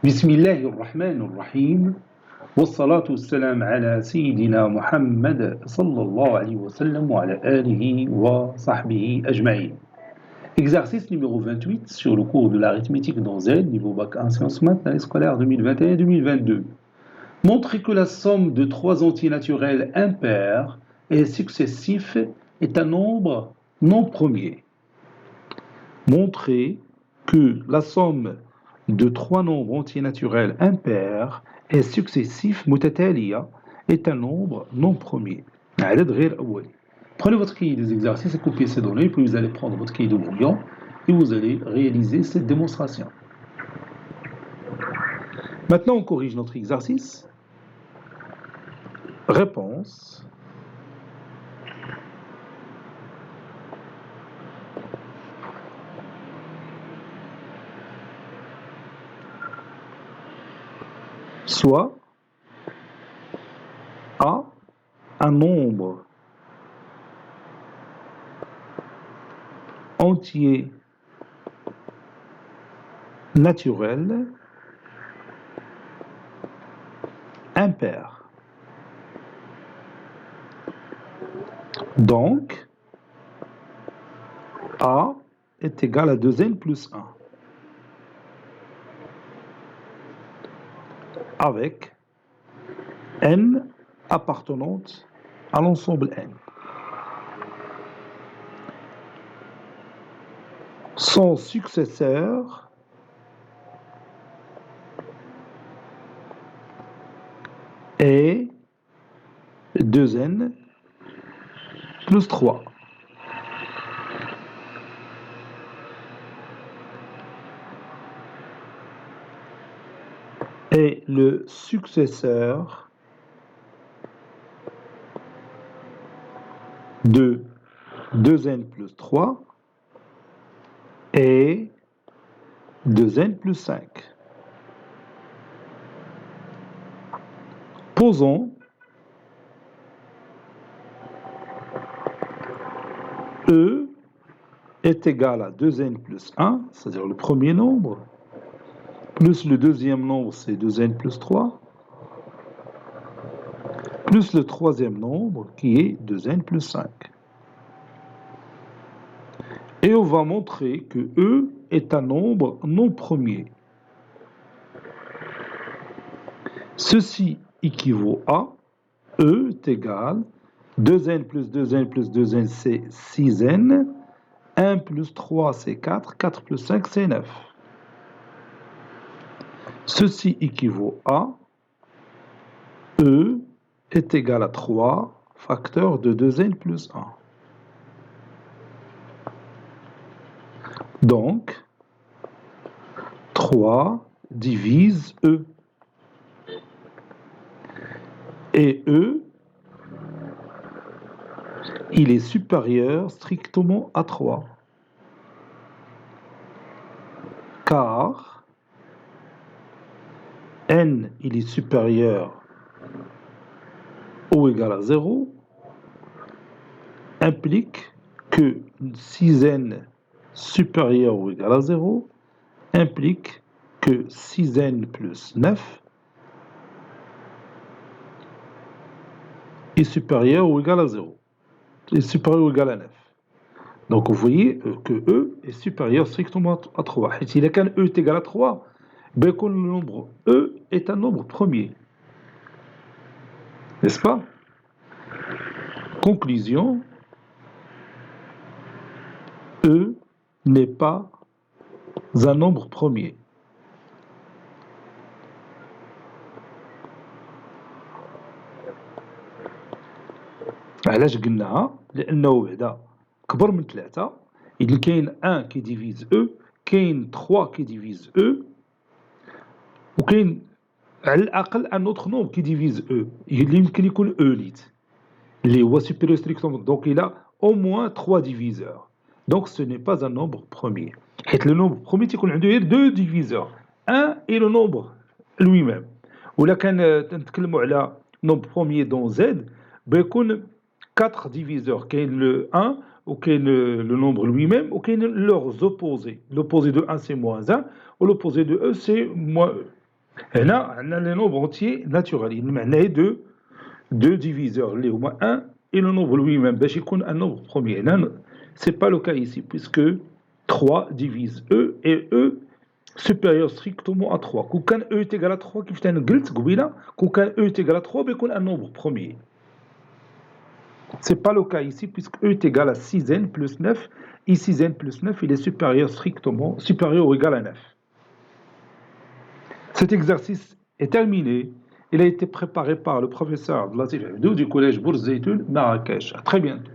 بسم الله الرحمن الرحيم والصلاة والسلام على سيدنا محمد صلى الله عليه وسلم وعلى آله وصحبه أجمعين. Exercice numéro 28 sur le cours de l'arithmétique dans Z, niveau bac 1 sciences maths, l'année scolaire 2021-2022. Montrer que la somme de trois entiers naturels impairs et successifs est un nombre non premier. Montrer que la somme de trois nombres entiers naturels impairs et successifs متتالية est un nombre non premier. عدد غير أولي. Prenez votre cahier des exercices et copiez ces données, puis vous allez prendre votre cahier de brouillon et vous allez réaliser cette démonstration. Maintenant, on corrige notre exercice. Réponse. Soit A, un nombre entier naturel impair. Donc, A est égal à 2n plus 1. Avec n appartenante à l'ensemble n. Son successeur est 2n plus 3. Et le successeur de 2n plus 3 est 2n plus 5. Posons E est égal à 2n plus 1, c'est-à-dire le premier nombre, plus le deuxième nombre, c'est 2n plus 3, plus le troisième nombre, qui est 2n plus 5. Et on va montrer que E est un nombre non premier. Ceci équivaut à E est égal 2n plus 2n plus 2n, c'est 6n, 1 plus 3, c'est 4, 4 plus 5, c'est 9. Ceci équivaut à E est égal à 3 facteur de 2n plus 1. Donc, 3 divise E. Et E, il est supérieur strictement à 3. Car n, il est supérieur ou égal à 0, implique que 6n supérieur ou égal à 0 implique que 6n plus 9 est supérieur ou égal à 0, est supérieur ou égal à 9. Donc vous voyez que E est supérieur strictement à 3. Et si E est égal à 3, ben, le nombre E est un nombre premier. N'est-ce pas? Conclusion, E n'est pas un nombre premier. علاش قلناها؟ لأنه بعدا كبر من 3. إذا كاين 1 qui divise E, كاين 3 qui divise E, وكاين على الأقل un autre nombre qui divise E. اللي يمكن يكون E ليت اللي هو supérieur strictement. Donc il a au moins 3 diviseurs. Donc ce n'est pas un nombre premier. حيت le nombre premier تيكون عنده غير 2 diviseurs. 1 et le nombre lui-même. ولا كان نتكلموا على nombre premier dans Z, بيكون 4 diviseurs. كاين le 1 ou le nombre lui-même, ou leurs opposés. L'opposé de 1, c'est moins 1, ou l'opposé de E, c'est moins E. Et là, on a les nombres entiers naturels. Il y a deux diviseurs, les moins 1, et le nombre lui-même, ben, c'est un nombre premier. Ce n'est pas le cas ici, puisque 3 divise E, et E supérieur strictement à 3. Quand E est égal à 3, qui fait un glt, quand E est égal à 3, ben, un nombre premier. Ce n'est pas le cas ici, puisque E est égal à 6n plus 9, et 6n plus 9, il est supérieur ou égal à 9. Cet exercice est terminé. Il a été préparé par le professeur Abdelatif Abdou du collège Bourz Zeytoun, Marrakech. À très bientôt.